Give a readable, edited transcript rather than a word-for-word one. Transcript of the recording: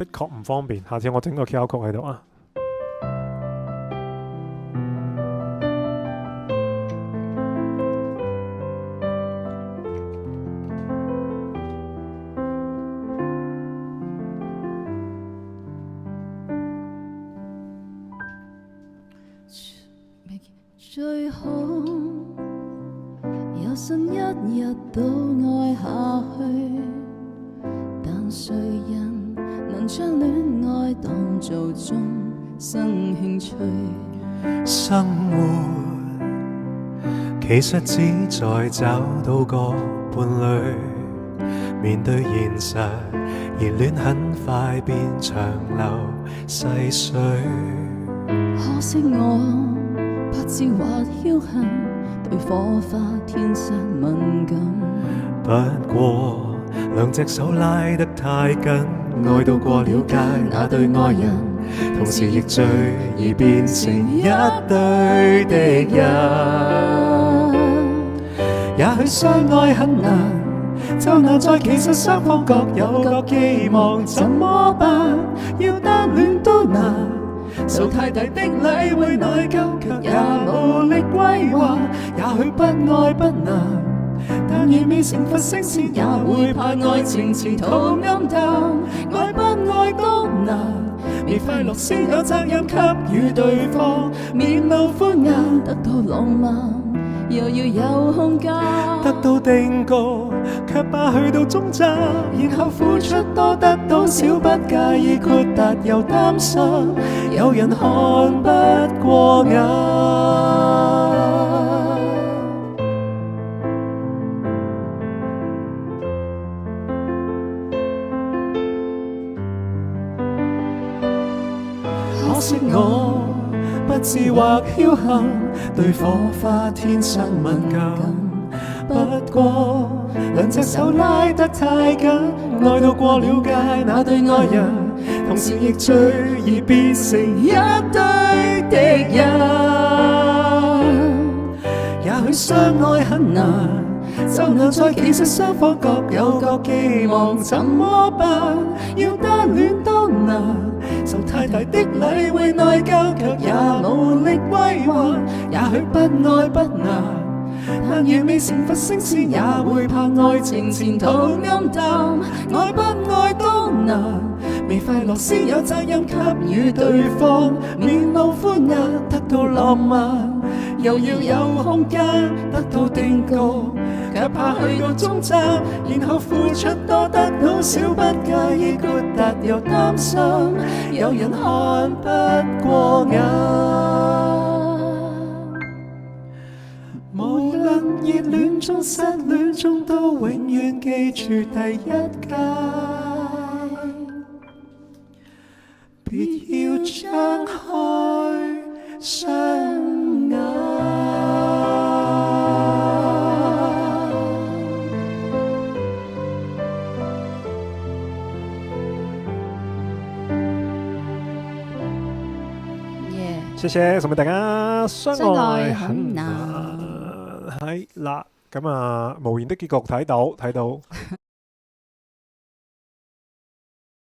的確唔方便，下次我整個 QR code 喺度啊。最好有信一日都愛下去，但誰人能將戀愛當做終生興趣？生活其實只在找到個伴侶，面對現實，熱戀很快變長流細水。可惜我不知或僥倖，對火花天生敏感。不過兩隻手拉得太緊，愛到過了界那對愛人，同時亦最易變成一對敵人。也許相愛很難，就難在其實雙方各有各寄望，怎麼辦？要單戀都難，受太大的禮會內疚，卻也無力歸還。也許不愛不難，但願未成佛升仙，也會怕愛情前途暗淡。愛不愛都難，未快樂先有責任給予對方，面露歡顏，得到浪漫又要有空間，得到定告，卻怕去到終站，然後付出多得到少，不介意豁達又擔心，有人看不過眼。可惜我不智或僥倖，對火花天生敏感。不過兩隻手拉得太緊，愛到過了界那對愛人，同時亦最易變成一對敵人。也許相愛很難，就難在其實雙方各有各寄望，怎麼辦？要單戀都難，受太大的禮會內疚，卻也無力歸還。也許不愛不難，但願未成佛升仙，也會怕愛情前途暗淡。愛不愛都難，未快樂先有責任給予對方，面露歡顏，得到浪漫又要有空間，得到定告，卻怕去到終站，然後付出多得到少，不介意豁達又擔心，有人看不過眼。無論熱戀中失戀中，都永遠記住第一屆，別要張開雙眼。謝謝，送俾大家。相相愛愛很難很難，係啦。咁啊，無言的結局睇到。